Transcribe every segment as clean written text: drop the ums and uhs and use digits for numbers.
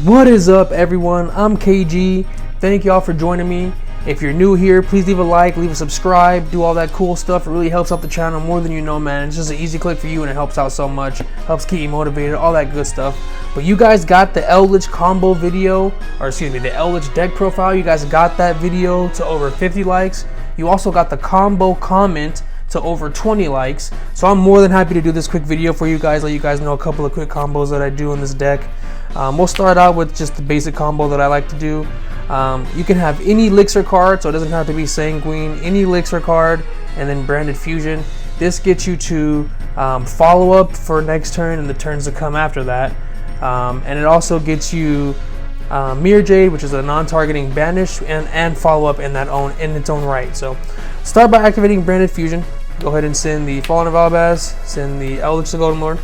What is up, everyone? I'm KG. Thank y'all for joining me. If you're new here, please leave a like, leave a subscribe, do all that cool stuff. It really helps out the channel more than you know, man. It's just an easy click for you and it helps out so much. Helps keep you motivated, all that good stuff. But you guys got the Eldlich combo video, or excuse me, the Eldlich deck profile. You guys got that video to over 50 likes. You also got the combo comment to over 20 likes. So I'm more than happy to do this quick video for you guys, let you guys know a couple of quick combos that I do in this deck. We'll start out with just the basic combo that I like to do. You can have any elixir card, so it doesn't have to be sanguine, any elixir card, and then branded fusion. This gets you to follow up for next turn and the turns to come after that. And it also gets you Mirror Jade, which is a non-targeting banish, and follow up in its own right. So start by activating branded fusion. Go ahead and send the Fallen of Albaz, send the Eldlich the Golden Lord.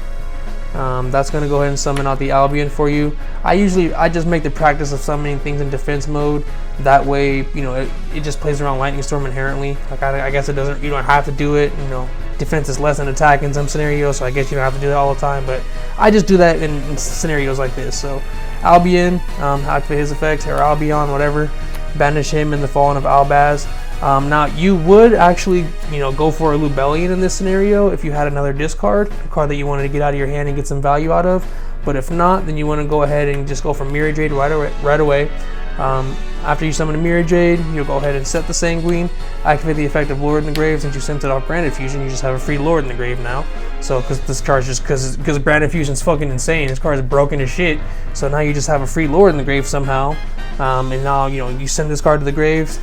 That's going to go ahead and summon out the Albion for you. I just make the practice of summoning things in defense mode. That way, you know, it just plays around Lightning Storm inherently. Like I guess it doesn't. You don't have to do it. You know, defense is less than attack in some scenarios, so I guess you don't have to do that all the time. But I just do that in scenarios like this. So Albion, activate his effects, or Albion, whatever. Banish him in the Fallen of Albaz. Now you would actually, you know, go for a Lubellion in this scenario if you had another discard, a card that you wanted to get out of your hand and get some value out of. But if not, then you want to go ahead and just go for Mirror Jade right away. After you summon a Mirror Jade, you'll go ahead and set the Sanguine, activate the effect of Lord in the Grave. Since you sent it off Branded Fusion, you just have a free Lord in the Grave now. So because this card's just because Branded Fusion's fucking insane, this card is broken as shit. So now you just have a free Lord in the Grave somehow. And now, you know, you send this card to the grave,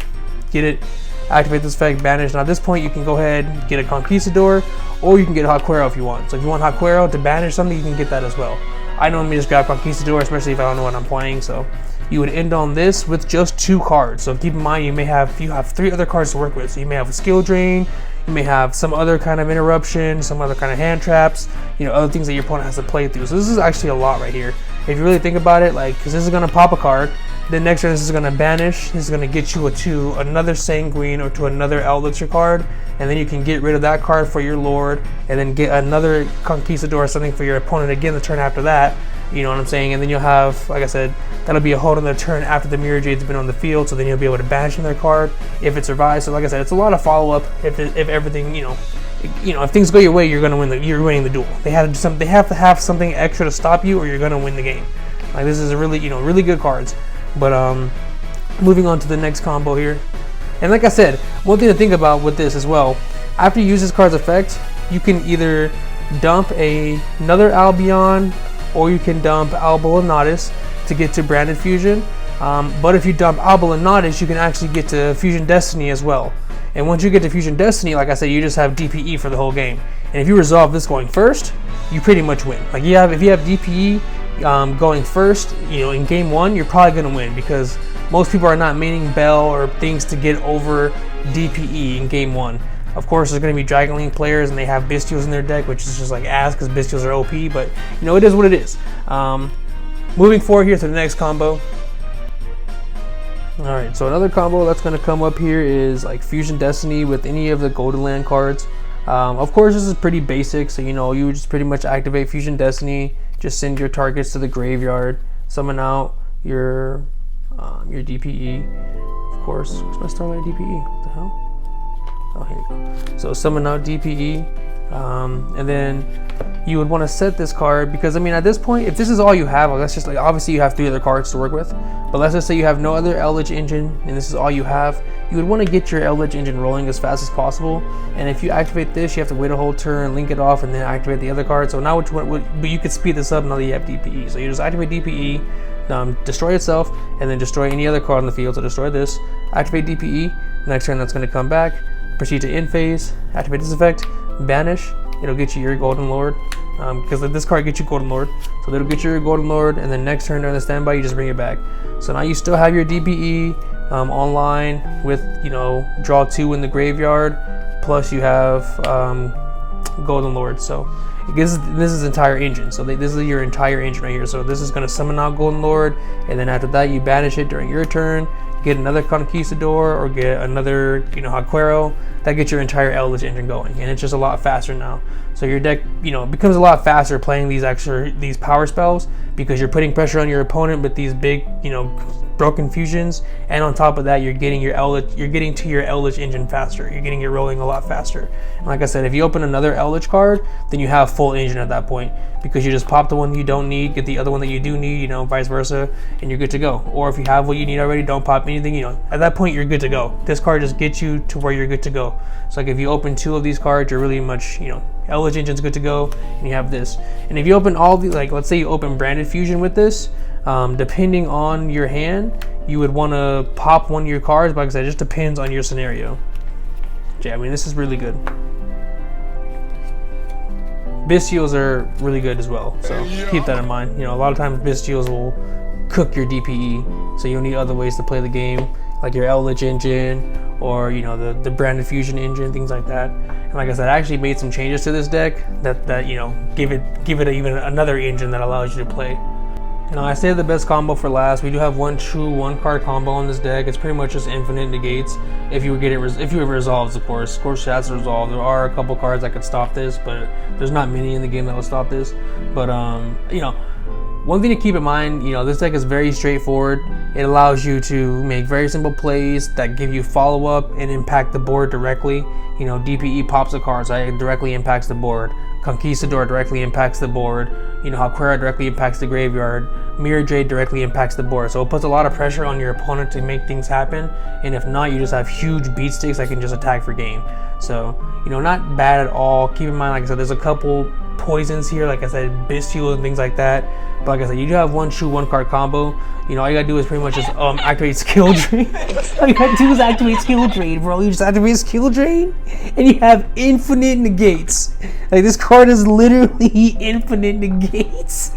get it, activate this effect, banish. Now at this point you can go ahead and get a Conquistador, or you can get Haquero if you want. So if you want Haquero to banish something, you can get that as well. I normally just grab Conquistador, especially if I don't know what I'm playing. So you would end on this with just 2 cards. So keep in mind you have 3 other cards to work with. So you may have a skill drain, you may have some other kind of interruption, some other kind of hand traps, you know, other things that your opponent has to play through. So this is actually a lot right here. If you really think about it, like, because this is going to pop a card. Then next turn this is going to banish, this is going to get you to another Sanguine or to another Elixir card, and then you can get rid of that card for your Lord, and then get another Conquistador or something for your opponent again the turn after that, you know what I'm saying? And then you'll have, like I said, that'll be a hold on the turn after the Mirror Jade's been on the field, so then you'll be able to banish another card if it survives. So like I said, it's a lot of follow-up if everything, you know, if things go your way, you're winning the duel. They have to have something extra to stop you, or you're gonna win the game. Like, this is a really, really good cards. But moving on to the next combo here, and like I said, one thing to think about with this as well, after you use this card's effect, you can either dump another Albion, or you can dump Albolanatis to get to Branded Fusion. But if you dump Albolanatis, you can actually get to Fusion Destiny as well. And once you get to Fusion Destiny, like I said, you just have DPE for the whole game. And if you resolve this going first, you pretty much win. Like, if you have DPE going first, you know, in game 1, you're probably going to win, because most people are not maining Bell or things to get over DPE in game 1. Of course, there's going to be Dragon Link players and they have Bystials in their deck, which is just like ass because Bystials are OP, but you know, it is what it is. Moving forward here to the next combo. Alright, so another combo that's going to come up here is like Fusion Destiny with any of the Golden Land cards. Of course, this is pretty basic, so you know, you would just pretty much activate Fusion Destiny, just send your targets to the graveyard, summon out your DPE. Of course, where's my Starlight DPE? What the hell? Oh, here you go. So summon out DPE, and then you would want to set this card, because I mean, at this point, if this is all you have, like, let's just, like, obviously you have 3 other cards to work with, but let's just say you have no other Eldlich engine and this is all you have, you would want to get your Eldlich engine rolling as fast as possible. And if you activate this, you have to wait a whole turn, link it off, and then activate the other card. So now but you could speed this up now that you have DPE. So you just activate DPE, destroy itself, and then destroy any other card on the field. So destroy this, activate DPE, next turn that's going to come back, proceed to end phase, activate this effect, banish, it'll get you your Golden Lord, because this card gets you Golden Lord, so it'll get you your Golden Lord, and then next turn during the standby you just bring it back. So now you still have your DPE online with, you know, draw 2 in the graveyard, plus you have Golden Lord. So this is entire engine, so this is your entire engine right here. So this is going to summon out Golden Lord, and then after that you banish it during your turn, get another Conquistador or get another, you know, Haquero, that gets your entire Eldlich engine going, and it's just a lot faster now. So your deck, you know, becomes a lot faster playing these power spells, because you're putting pressure on your opponent with these big, you know, broken fusions, and on top of that, you're getting to your Eldlich engine faster. You're getting it rolling a lot faster. And like I said, if you open another Eldlich card, then you have full engine at that point, because you just pop the one you don't need, get the other one that you do need, you know, vice versa, and you're good to go. Or if you have what you need already, don't pop anything, you know, at that point you're good to go. This card just gets you to where you're good to go. So like if you open 2 of these cards, you're really much, you know, Eldlich engine's good to go, and you have this. And if you open all the, like let's say you open Branded Fusion with this, depending on your hand, you would want to pop one of your cards, but like I said, it just depends on your scenario. Yeah, I mean, this is really good. Bystials are really good as well, so keep that in mind. You know, a lot of times Bystials will cook your DPE, so you'll need other ways to play the game, like your Eldlich engine, or you know, the Branded Fusion engine, things like that. And like I said, I actually made some changes to this deck that you know, give it even another engine that allows you to play. Now I saved the best combo for last. We do have one true 1-card combo on this deck. It's pretty much just infinite negates. If you get it, if it resolves, of course. Of course, it has to resolve. There are a couple cards that could stop this, but there's not many in the game that will stop this. But you know, one thing to keep in mind, you know, this deck is very straightforward. It allows you to make very simple plays that give you follow-up and impact the board directly. You know, DPE pops a card, so it directly impacts the board. Conquistador directly impacts the board. You know, Haquero directly impacts the graveyard. Mirror Jade directly impacts the board. So it puts a lot of pressure on your opponent to make things happen. And if not, you just have huge beat sticks that can just attack for game. So, you know, not bad at all. Keep in mind, like I said, there's a couple poisons here, like I said, Bystial and things like that. But like I said, you do have one true 1-card combo. You know, all you gotta do is pretty much just activate Skill Drain. All you gotta do is activate Skill Drain, bro. You just activate Skill Drain, and you have infinite negates. Like, this card is literally infinite negates.